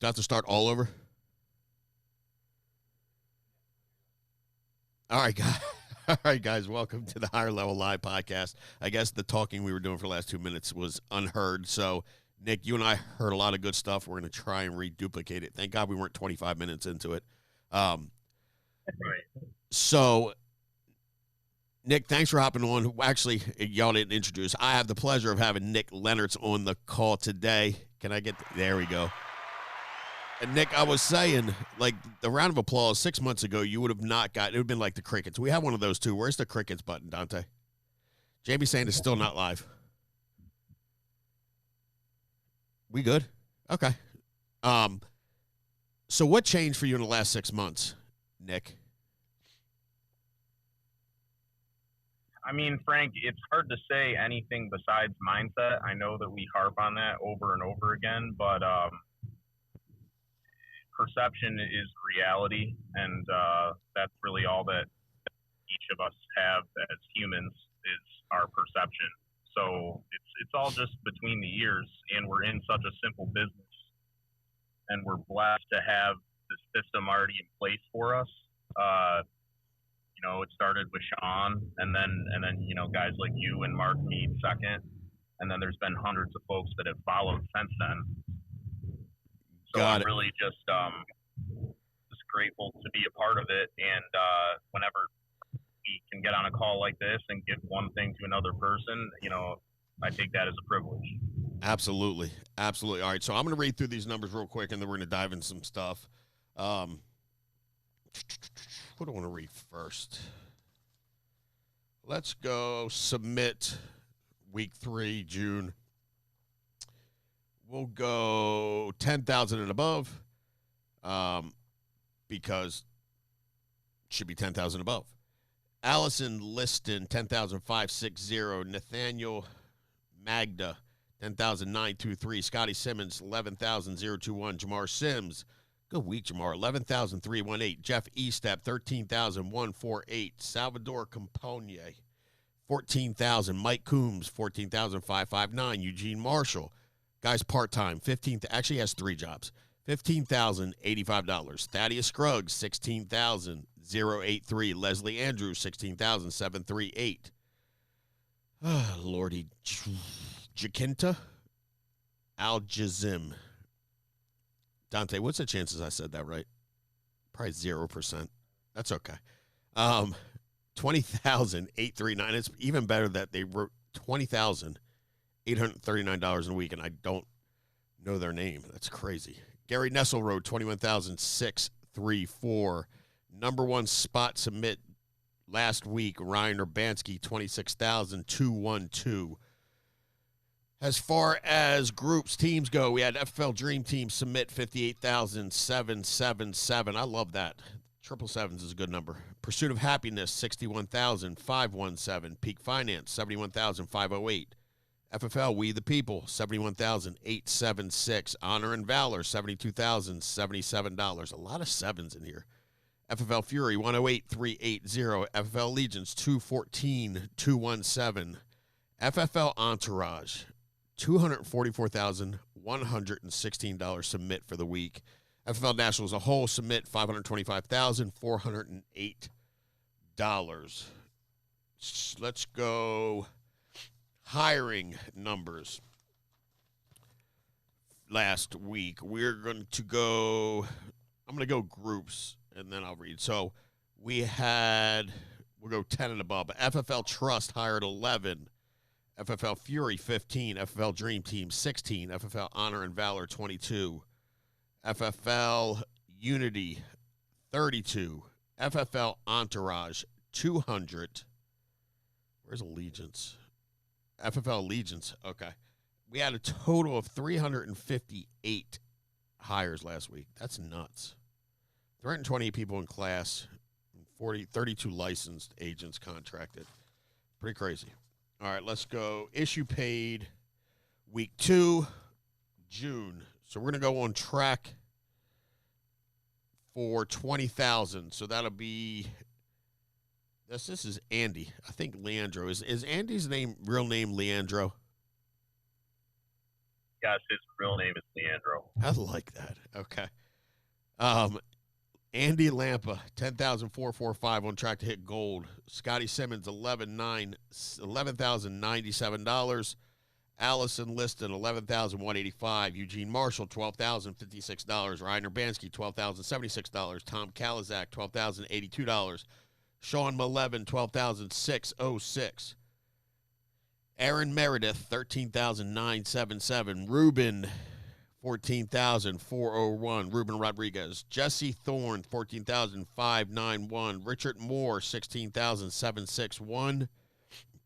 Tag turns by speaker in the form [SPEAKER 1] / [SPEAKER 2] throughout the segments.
[SPEAKER 1] Do I have to start all over? All right, guys. All right, guys. Welcome to the Higher Level Live podcast. I guess the talking we were doing for the last 2 minutes was unheard. So, Nick, you and I heard a lot of good stuff. We're going to try and reduplicate it. Thank God we weren't 25 minutes into it.
[SPEAKER 2] Right.
[SPEAKER 1] So, Nick, thanks for hopping on. Actually, y'all didn't introduce. I have the pleasure of having Nick Leonards on the call today. Can I get there we go. And Nick, I was saying, like, the round of applause 6 months ago, you would have not got it. Would have been like the crickets. We have one of those too. Where's the crickets button, Dante? Jamie saying it's still not live. We good? Okay. So what changed for you in the last 6 months, Nick?
[SPEAKER 2] I mean, Frank, it's hard to say anything besides mindset. I know that we harp on that over and over again, but perception is reality, and that's really all that each of us have as humans is our perception. So it's all just between the ears, and we're in such a simple business, and we're blessed to have this system already in place for us. It started with Sean, and then guys like you and Mark Mead second, and then there's been hundreds of folks that have followed since then. So I'm really just grateful to be a part of it, and whenever we can get on a call like this and give one thing to another person, I take that as a privilege.
[SPEAKER 1] Absolutely. All right, so I'm going to read through these numbers real quick, and then we're going to dive into some stuff. What do I want to read first? Let's go submit week 3, June. We'll go 10,000 and above because it should be 10,000 above. Allison Liston, 10,560. Nathaniel Magda, 10,923. Scotty Simmons, 11,021. Jamar Sims, good week, Jamar, 11,318. Jeff Estep, 13,148. Salvador Compogne, 14,000. Mike Coombs, 14,559. Eugene Marshall, guys part-time, 15. Actually has 3 jobs. $15,085. Thaddeus Scruggs, 16,083. Leslie Andrews, 16,738. Lordy. Jacinta Al-Jazim. Dante, what's the chances I said that right? Probably 0%. That's okay. 20,839. It's even better that they wrote $20,839 a week, and I don't know their name. That's crazy. Gary Nessel wrote 21,634. Number one spot submit last week, Ryan Urbanski, 26,212. As far as groups, teams go, we had FFL Dream Team submit 58,777. I love that. 777s is a good number. Pursuit of Happiness, 61,517. Peak Finance, 71,508. FFL We the People, 71,876. Honor and Valor, $72,077. A lot of sevens in here. FFL Fury, 108,380. FFL Legions, 214,217. FFL Entourage, $244,116 submit for the week. FFL National as a whole submit $525,408. Let's go hiring numbers. Last week, I'm going to go groups, and then I'll read. So we'll go 10 and above. FFL Trust hired 11. FFL Fury, 15. FFL Dream Team, 16. FFL Honor and Valor, 22. FFL Unity, 32. FFL Entourage, 200. Where's Allegiance? FFL Allegiance, okay. We had a total of 358 hires last week. That's nuts. 328 people in class, 32 licensed agents contracted. Pretty crazy. All right, let's go. Issue paid week 2, June. So we're going to go on track for 20,000. So that'll be this is Andy. I think Leandro. Is Andy's real name Leandro?
[SPEAKER 2] Yes, his real name is Leandro.
[SPEAKER 1] I like that. Okay. Andy Lampa, 10,445 on track to hit gold. Scotty Simmons, $11,097. Allison Liston, $11,185. Eugene Marshall, $12,056. Ryan Urbanski, $12,076. Tom Kalizak, $12,082. Sean Malevin, $12,606. Aaron Meredith, $13,977. Ruben, $14,401. Ruben Rodriguez. Jesse Thorne, $14,591. Richard Moore, $16,761.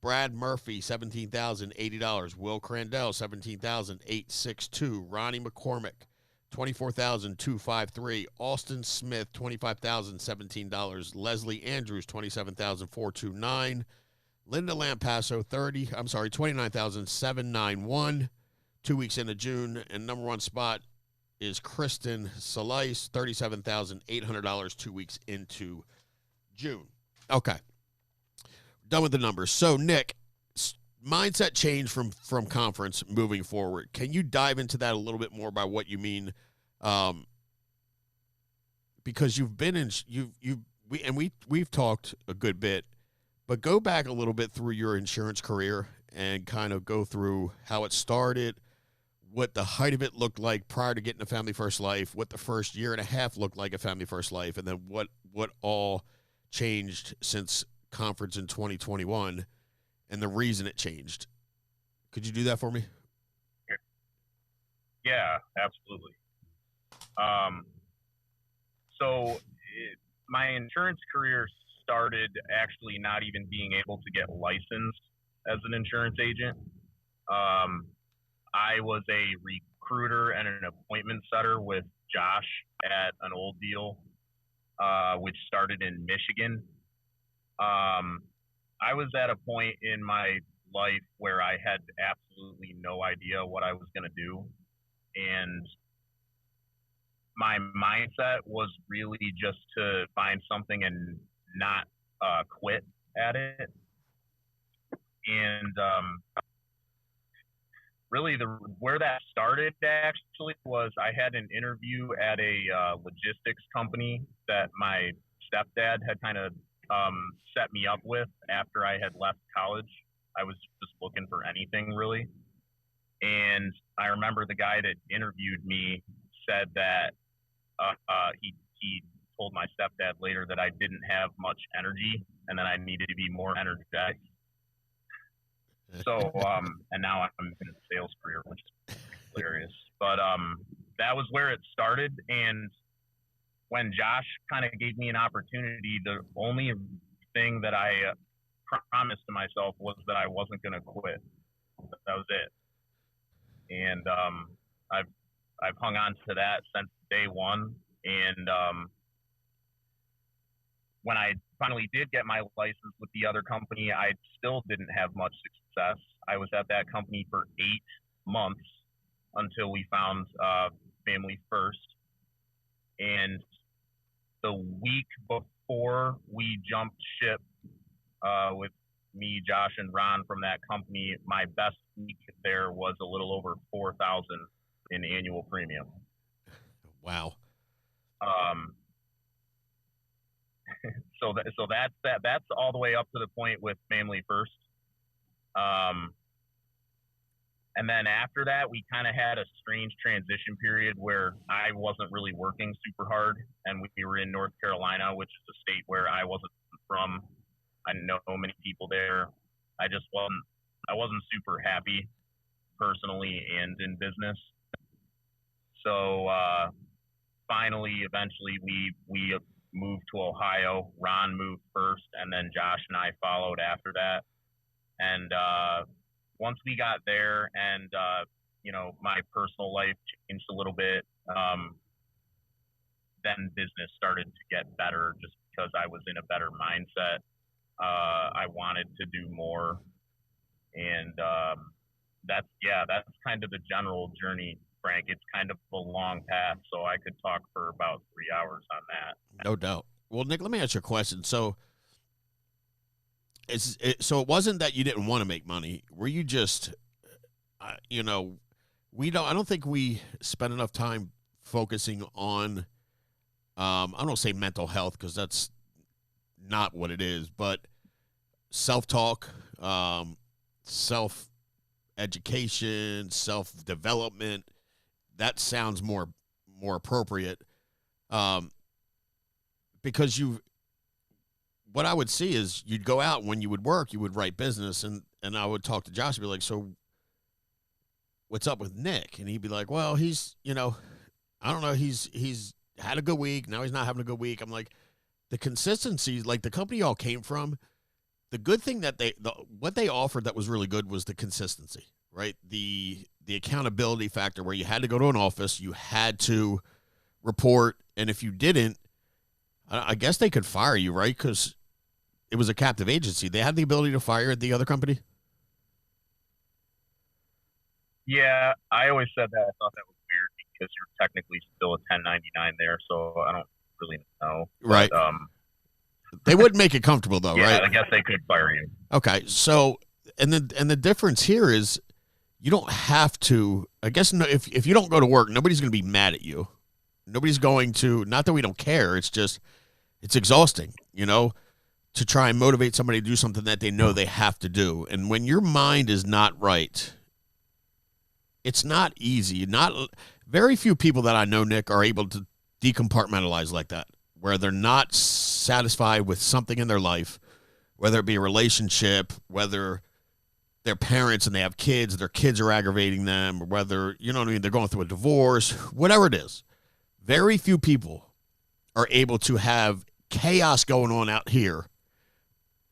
[SPEAKER 1] Brad Murphy, $17,080. Will Crandell, $17,862. Ronnie McCormick, $24,253. Austin Smith, $25,017. Leslie Andrews, $27,429. Linda Lampasso, $29,791. 2 weeks into June, and number one spot is Kristen Salais, $37,800, 2 weeks into June. Okay. Done with the numbers. So, Nick, mindset change from conference moving forward. Can you dive into that a little bit more by what you mean? Because you've been in, we've talked a good bit, but go back a little bit through your insurance career and kind of go through how it started, what the height of it looked like prior to getting a Family First Life, what the first year and a half looked like a Family First Life, and then what all changed since conference in 2021 and the reason it changed. Could you do that for me?
[SPEAKER 2] Yeah, absolutely. My insurance career started actually not even being able to get licensed as an insurance agent. I was a recruiter and an appointment setter with Josh at an old deal, which started in Michigan. I was at a point in my life where I had absolutely no idea what I was going to do. And my mindset was really just to find something and not quit at it. And really where that started actually was I had an interview at a logistics company that my stepdad had kind of set me up with after I had left college. I was just looking for anything really. And I remember the guy that interviewed me said that he told my stepdad later that I didn't have much energy and that I needed to be more energetic. So, and now I'm in a sales career, which is hilarious. But that was where it started. And when Josh kind of gave me an opportunity, the only thing that I promised to myself was that I wasn't going to quit. That was it. And I've hung on to that since day one. And when I finally did get my license with the other company, I still didn't have much success. I was at that company for 8 months until we found Family First. And the week before we jumped ship with me, Josh, and Ron from that company, my best week there was a little over $4,000 in annual premium.
[SPEAKER 1] Wow.
[SPEAKER 2] So that's all the way up to the point with Family First. And then after that, we kind of had a strange transition period where I wasn't really working super hard, and we were in North Carolina, which is a state where I wasn't from. I didn't know many people there. I wasn't super happy personally and in business. So finally, eventually, we moved to Ohio. Ron moved first, and then Josh and I followed after that. And once we got there and, my personal life changed a little bit, then business started to get better just because I was in a better mindset. I wanted to do more. And that's kind of the general journey, Frank. It's kind of a long path, so I could talk for about 3 hours on that.
[SPEAKER 1] No doubt. Well, Nick, let me ask you a question. So it wasn't that you didn't want to make money. Were you just, I don't think we spend enough time focusing on, I don't say mental health because that's not what it is, but self-talk, self-education, self-development. That sounds more appropriate, um, because what I would see is you'd go out when you would work, you would write business, and I would talk to Josh and be like, so what's up with Nick? And he'd be like, well, I don't know, he's had a good week. Now he's not having a good week. I'm like, the consistency, like the company y'all came from, the good thing that what they offered that was really good was the consistency, right? The accountability factor where you had to go to an office, you had to report, and if you didn't, I guess they could fire you, right? Because it was a captive agency. They had the ability to fire the other company.
[SPEAKER 2] Yeah, I always said that. I thought that was weird because you're technically still a 1099 there, so I don't really know.
[SPEAKER 1] Right.
[SPEAKER 2] But,
[SPEAKER 1] they wouldn't make it comfortable though,
[SPEAKER 2] yeah,
[SPEAKER 1] right?
[SPEAKER 2] I guess they could fire you.
[SPEAKER 1] Okay, so and the difference here is you don't have to. I guess if you don't go to work, nobody's going to be mad at you. Nobody's going to. Not that we don't care. It's just it's exhausting, to try and motivate somebody to do something that they know they have to do. And when your mind is not right, it's not easy. Not very few people that I know, Nick, are able to decompartmentalize like that, where they're not satisfied with something in their life, whether it be a relationship, whether they're parents and they have kids, their kids are aggravating them, or whether, you know what I mean, they're going through a divorce, whatever it is. Very few people are able to have chaos going on out here,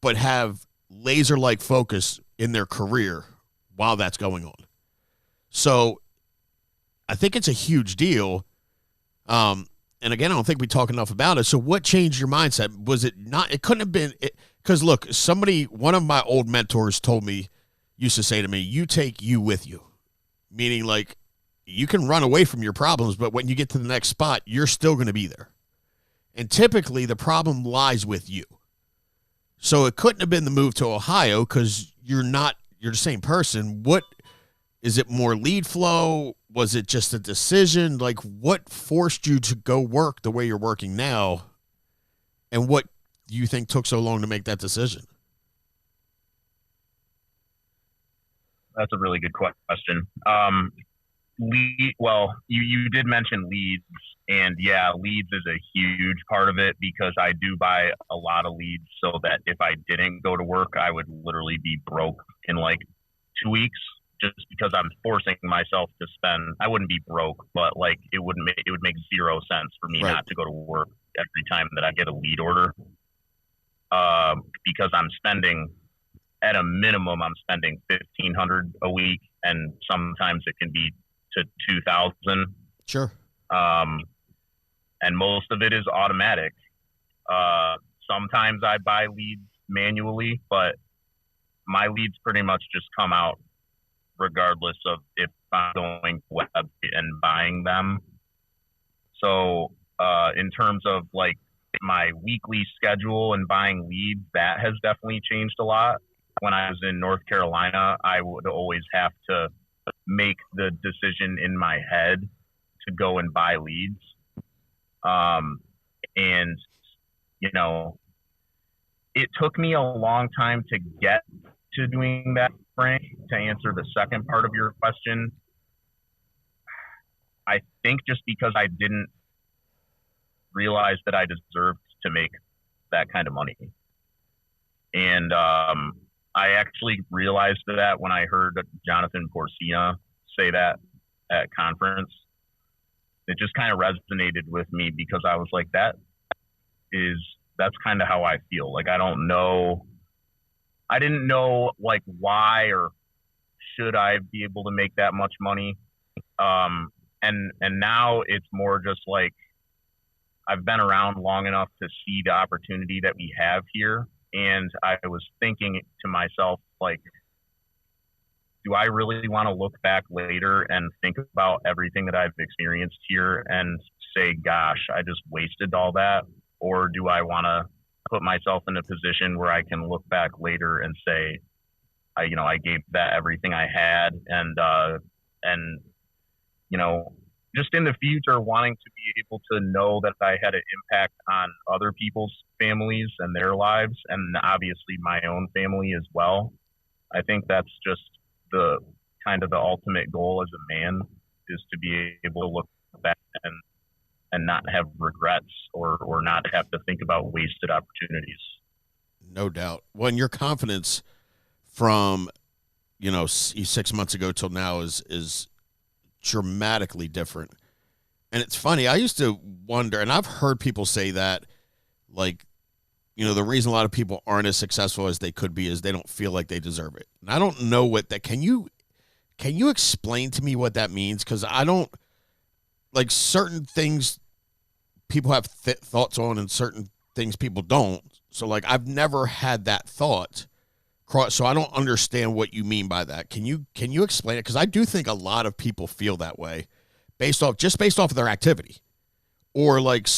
[SPEAKER 1] but have laser-like focus in their career while that's going on. So I think it's a huge deal. And again, I don't think we talk enough about it. So what changed your mindset? Was it not, it couldn't have been, because look, one of my old mentors used to say to me, you take you with you. Meaning like you can run away from your problems, but when you get to the next spot, you're still going to be there. And typically the problem lies with you. So it couldn't have been the move to Ohio because you're the same person. What, is it more lead flow? Was it just a decision? Like what forced you to go work the way you're working now? And what do you think took so long to make that decision?
[SPEAKER 2] That's a really good question. You did mention leads, and yeah, leads is a huge part of it because I do buy a lot of leads so that if I didn't go to work, I would literally be broke in like 2 weeks just because I'm forcing myself to spend. I wouldn't be broke, but like it would make zero sense for me not to go to work every time that I get a lead order, because I'm spending, at a minimum, I'm spending $1,500 a week, and sometimes it can be to $2,000.
[SPEAKER 1] Sure.
[SPEAKER 2] And most of it is automatic. Sometimes I buy leads manually, but my leads pretty much just come out regardless of if I'm going to web and buying them. So in terms of like my weekly schedule and buying leads, that has definitely changed a lot. When I was in North Carolina, I would always have to make the decision in my head to go and buy leads. And, it took me a long time to get to doing that, Frank. To answer the second part of your question, I think just because I didn't realize that I deserved to make that kind of money. And I actually realized that when I heard Jonathan Porcina say that at conference. It just kind of resonated with me because I was like, that's kind of how I feel. Like, I didn't know like why or should I be able to make that much money. And now it's more just like, I've been around long enough to see the opportunity that we have here. And I was thinking to myself, like, do I really want to look back later and think about everything that I've experienced here and say, gosh, I just wasted all that? Or do I want to put myself in a position where I can look back later and say, I gave that everything I had, and you know, just in the future, wanting to be able to know that I had an impact on other people's families and their lives, and obviously my own family as well. I think that's just the kind of the ultimate goal as a man, is to be able to look back and not have regrets, or not have to think about wasted opportunities.
[SPEAKER 1] No doubt. Well, and your confidence from, 6 months ago till now is dramatically different. And it's funny. I used to wonder, and I've heard people say that, like, the reason a lot of people aren't as successful as they could be is they don't feel like they deserve it. And I don't know what that, can you explain to me what that means? Because I don't, like, certain things people have thoughts on and certain things people don't. So, like, I've never had that thought cross, so I don't understand what you mean by that. Can you explain it? Because I do think a lot of people feel that way based off of their activity. Or, like,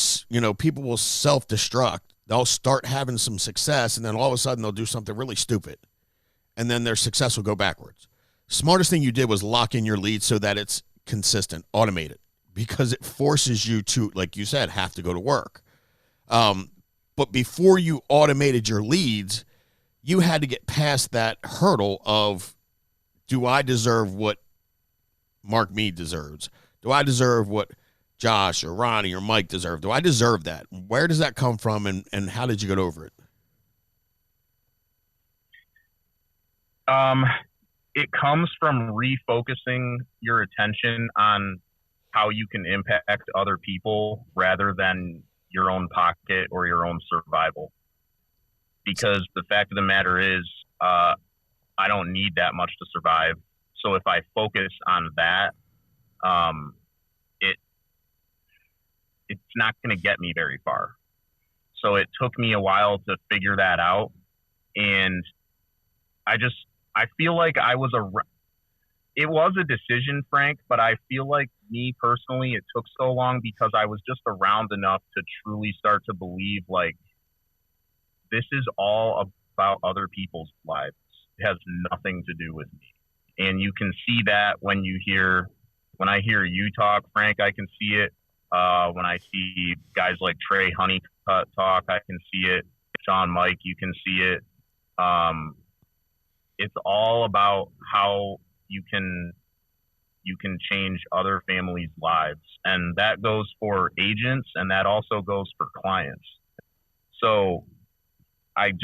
[SPEAKER 1] people will self-destruct. They'll start having some success, and then all of a sudden they'll do something really stupid. And then their success will go backwards. Smartest thing you did was lock in your lead so that it's consistent, automated, because it forces you to, like you said, have to go to work. But before you automated your leads, you had to get past that hurdle of, do I deserve what Mark Mead deserves? Do I deserve what Josh or Ronnie or Mike deserve? Do I deserve that? Where does that come from, and how did you get over it?
[SPEAKER 2] It comes from refocusing your attention on how you can impact other people rather than your own pocket or your own survival. Because the fact of the matter is, I don't need that much to survive. So if I focus on that, it's not going to get me very far. So it took me a while to figure that out. And I feel like it was a decision, Frank, but I feel like, me personally, it took so long because I was just around enough to truly start to believe, like, this is all about other people's lives. It has nothing to do with me. And you can see that when I hear you talk, Frank, I can see it. When I see guys like Trey Honeycutt talk, I can see it. Sean Mike, you can see it. It's all about how you can change other families' lives. And that goes for agents, and that also goes for clients. So I've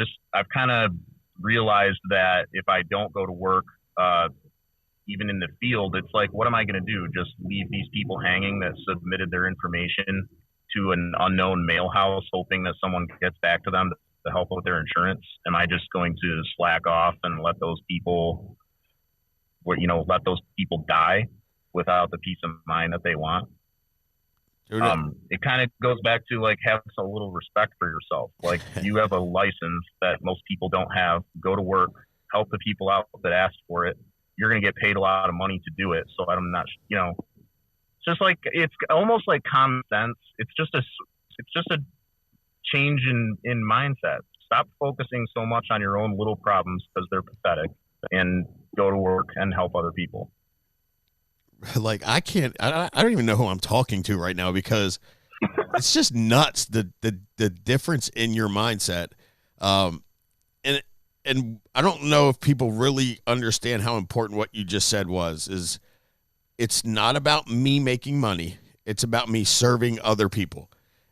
[SPEAKER 2] kind of realized that if I don't go to work, even in the field, it's like, what am I going to do? Just leave these people hanging that submitted their information to an unknown mail house, hoping that someone gets back to them to help with their insurance? Am I just going to slack off and let those people die without the peace of mind that they want? It kind of goes back to, like, have a little respect for yourself. Like, you have a license that most people don't have. Go to work, help the people out that asked for it. You're going to get paid a lot of money to do it. So I'm not, it's just like, it's almost like common sense. It's just a change in mindset. Stop focusing so much on your own little problems because they're pathetic, and go to work and help other people.
[SPEAKER 1] Like, I don't even know who I'm talking to right now, because it's just nuts, the difference in your mindset. And I don't know if people really understand how important what you just said is it's not about me making money. It's about me serving other people.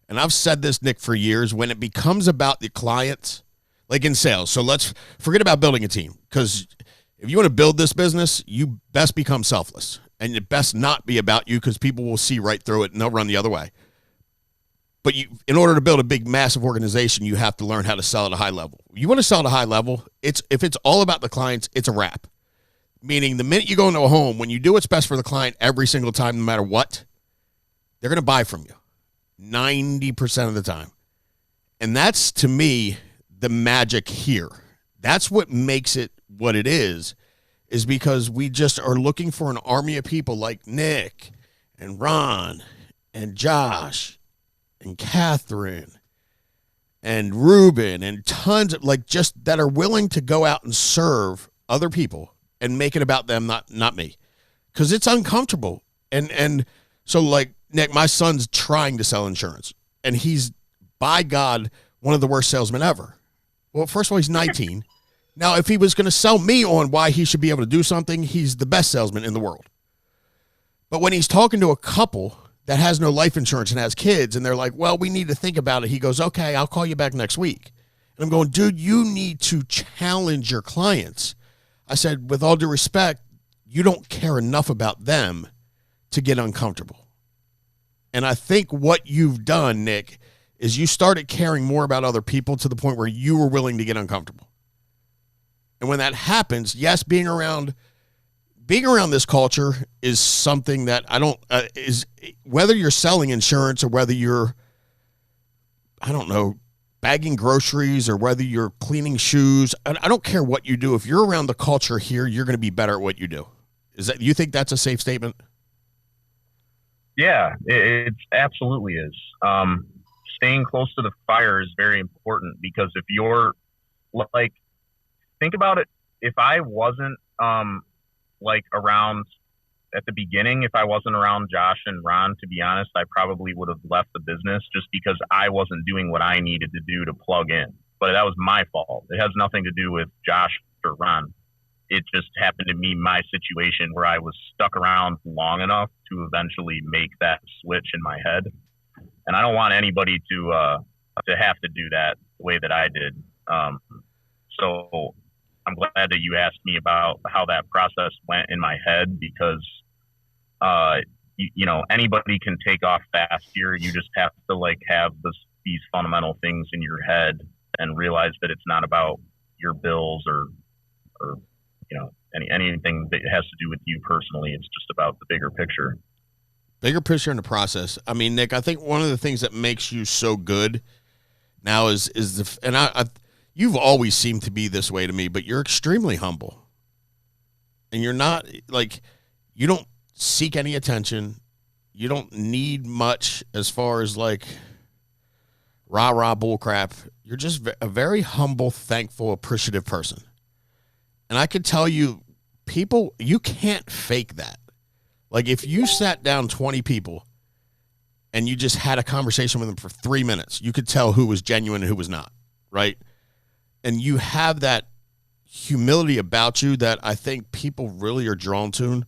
[SPEAKER 1] And I've said this, Nick, for years. When it becomes about the clients, like in sales, so let's forget about building a team, because if you want to build this business, you best become selfless. And it best not be about you, because people will see right through it and they'll run the other way. But in order to build a big, massive organization, you have to learn how to sell at a high level. You want to sell at a high level, if it's all about the clients, it's a wrap. Meaning, the minute you go into a home, when you do what's best for the client every single time, no matter what, they're going to buy from you 90% of the time. And that's, to me, the magic here. That's what makes it what it is because we just are looking for an army of people like Nick and Ron and Josh and Catherine and Ruben and tons of, like, just that are willing to go out and serve other people and make it about them, not me. Because it's uncomfortable. And so like Nick, my son's trying to sell insurance, and he's by God one of the worst salesmen ever. Well, first of all, he's 19. Now, if he was going to sell me on why he should be able to do something, he's the best salesman in the world. But when he's talking to a couple that has no life insurance and has kids, and they're like, well, we need to think about it, he goes, okay, I'll call you back next week. And I'm going, dude, you need to challenge your clients. I said, with all due respect, you don't care enough about them to get uncomfortable. And I think what you've done, Nick, is you started caring more about other people to the point where you were willing to get uncomfortable. And when that happens, yes, being around this culture is something that I don't, is whether you're selling insurance or whether you're, I don't know, bagging groceries or whether you're cleaning shoes. I don't care what you do. If you're around the culture here, you're going to be better at what you do. You think that's a safe statement?
[SPEAKER 2] Yeah, it absolutely is. Staying close to the fire is very important, because if you're like, think about it. If I wasn't like around at the beginning, if I wasn't around Josh and Ron, to be honest, I probably would have left the business just because I wasn't doing what I needed to do to plug in. But that was my fault. It has nothing to do with Josh or Ron. It just happened to be my situation where I was stuck around long enough to eventually make that switch in my head. And I don't want anybody to have to do that the way that I did. So I'm glad that you asked me about how that process went in my head, because you know, anybody can take off fast here. You just have to like have these fundamental things in your head and realize that it's not about your bills or you know, anything that has to do with you personally. It's just about the bigger picture.
[SPEAKER 1] Bigger picture in the process. I mean, Nick, I think one of the things that makes you so good now is you've always seemed to be this way to me, but you're extremely humble. And you're not like, you don't seek any attention. You don't need much as far as like rah-rah bullcrap. You're just a very humble, thankful, appreciative person. And I could tell you, people, you can't fake that. Like if you sat down 20 people and you just had a conversation with them for 3 minutes, you could tell who was genuine and who was not, right? And you have that humility about you that I think people really are drawn to,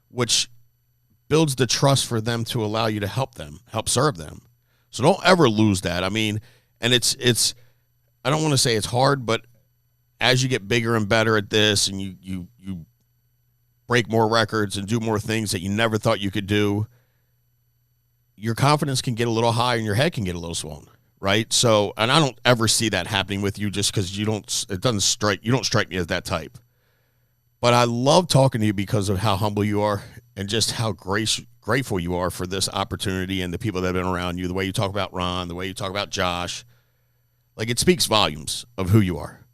[SPEAKER 1] which builds the trust for them to allow you to help serve them. So don't ever lose that. I mean, and it's I don't want to say it's hard, but as you get bigger and better at this and you break more records and do more things that you never thought you could do, your confidence can get a little higher and your head can get a little swollen, right? So, and I don't ever see that happening with you just because you don't strike me as that type. But I love talking to you because of how humble you are and just how grateful you are for this opportunity and the people that have been around you, the way you talk about Ron, the way you talk about Josh. Like, it speaks volumes of who you are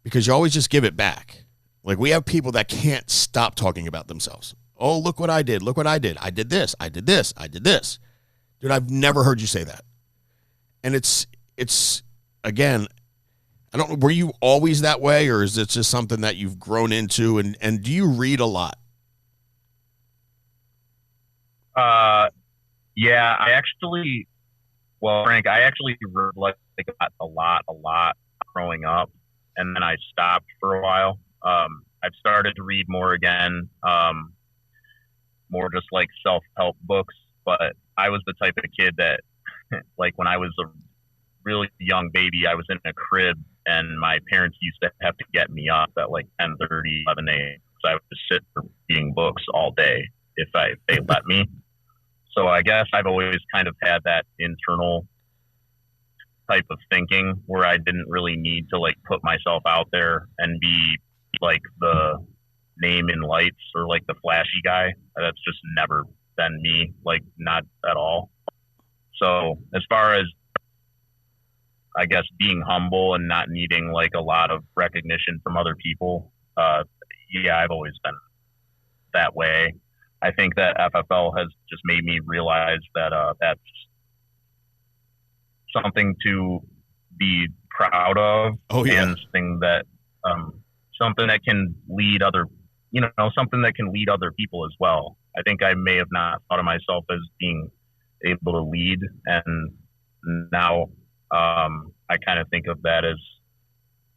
[SPEAKER 1] because you always just give it back. Like, we have people that can't stop talking about themselves. Oh, look what I did. Look what I did. I did this. I did this. I did this. Dude, I've never heard you say that. And it's again, I don't know, were you always that way, or is it just something that you've grown into? And do you read a lot?
[SPEAKER 2] Yeah, Frank, I actually read like a lot growing up, and then I stopped for a while. I've started to read more again, more just like self-help books. But I was the type of kid that, like, when I was a really young baby, I was in a crib, and my parents used to have to get me up at like 10:30, 11 a.m. So I would just sit reading books all day if they let me. So I guess I've always kind of had that internal type of thinking where I didn't really need to like put myself out there and be like the name in lights or like the flashy guy. That's just never been me, like not at all. So as far as, I guess, being humble and not needing like a lot of recognition from other people, yeah, I've always been that way. I think that FFL has just made me realize that that's something to be proud of.
[SPEAKER 1] Oh, yeah.
[SPEAKER 2] And something that can lead other people as well. I think I may have not thought of myself as being able to lead, and now I kind of think of that as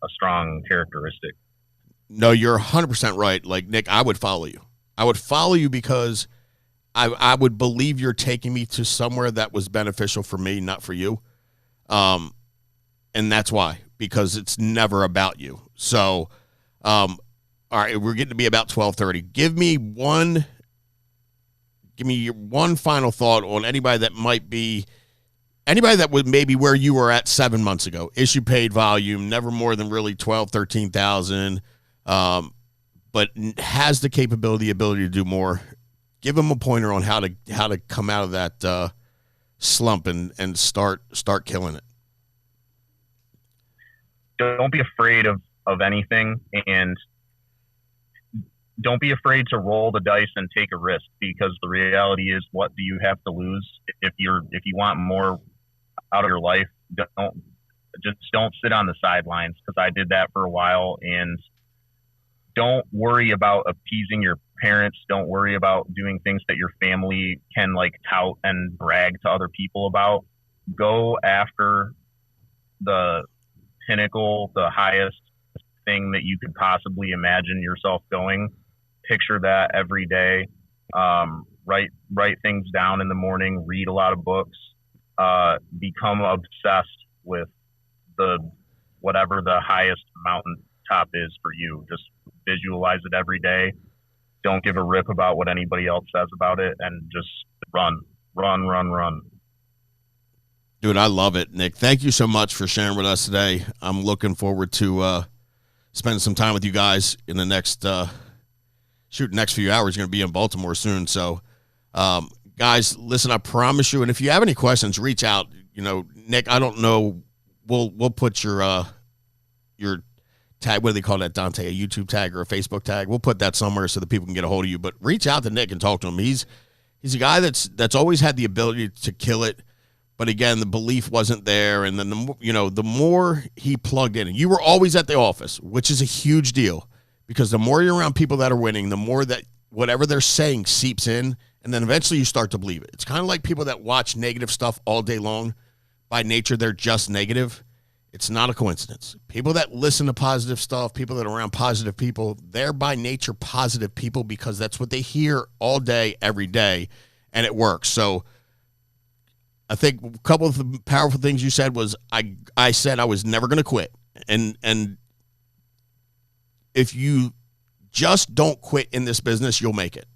[SPEAKER 2] a strong characteristic.
[SPEAKER 1] No, you're 100% right. Like, Nick, I would follow you. I would follow you because I would believe you're taking me to somewhere that was beneficial for me, not for you. And that's why, because it's never about you. So, all right, we're getting to be about 12:30. Give me one final thought on anybody that would maybe where you were at 7 months ago. Issue paid volume, never more than really 12, 13,000, but has the ability to do more. Give them a pointer on how to come out of that slump and start killing it.
[SPEAKER 2] Don't be afraid of anything, and don't be afraid to roll the dice and take a risk, because the reality is, what do you have to lose? If you want more out of your life, don't sit on the sidelines, because I did that for a while. And don't worry about appeasing your parents. Don't worry about doing things that your family can like tout and brag to other people about. Go after the pinnacle, the highest thing that you could possibly imagine yourself going. Picture that every day. Write things down in the morning. Read a lot of books. Become obsessed with whatever the highest mountaintop is for you. Just visualize it every day. Don't give a rip about what anybody else says about it, and just run.
[SPEAKER 1] Dude, I love it, Nick. Thank you so much for sharing with us today. I'm looking forward to spending some time with you guys in the next few hours. You're going to be in Baltimore soon. So, guys, listen, I promise you, and if you have any questions, reach out. Nick, I don't know. We'll put your tag, what do they call that, Dante? A YouTube tag or a Facebook tag? We'll put that somewhere so that people can get a hold of you. But reach out to Nick and talk to him. He's a guy that's always had the ability to kill it. But again, the belief wasn't there. And then the more he plugged in, and you were always at the office, which is a huge deal, because the more you're around people that are winning, the more that whatever they're saying seeps in. And then eventually you start to believe it. It's kind of like people that watch negative stuff all day long. By nature, they're just negative. It's not a coincidence. People that listen to positive stuff, people that are around positive people, they're by nature positive people, because that's what they hear all day, every day, and it works. So I think a couple of the powerful things you said was, I said I was never going to quit. And if you just don't quit in this business, you'll make it.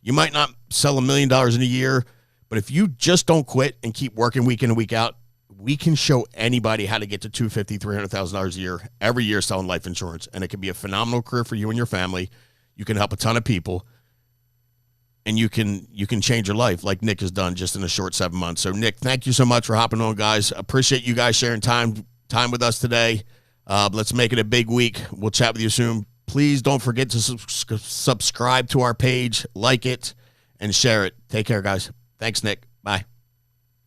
[SPEAKER 1] You might not sell $1 million in a year, but if you just don't quit and keep working week in and week out, we can show anybody how to get to $250,000, $300,000 a year every year selling life insurance. And it can be a phenomenal career for you and your family. You can help a ton of people, and you can change your life like Nick has done just in a short 7 months. So, Nick, thank you so much for hopping on, guys. Appreciate you guys sharing time with us today. Let's make it a big week. We'll chat with you soon. Please don't forget to subscribe to our page, like it, and share it. Take care, guys. Thanks, Nick. Bye.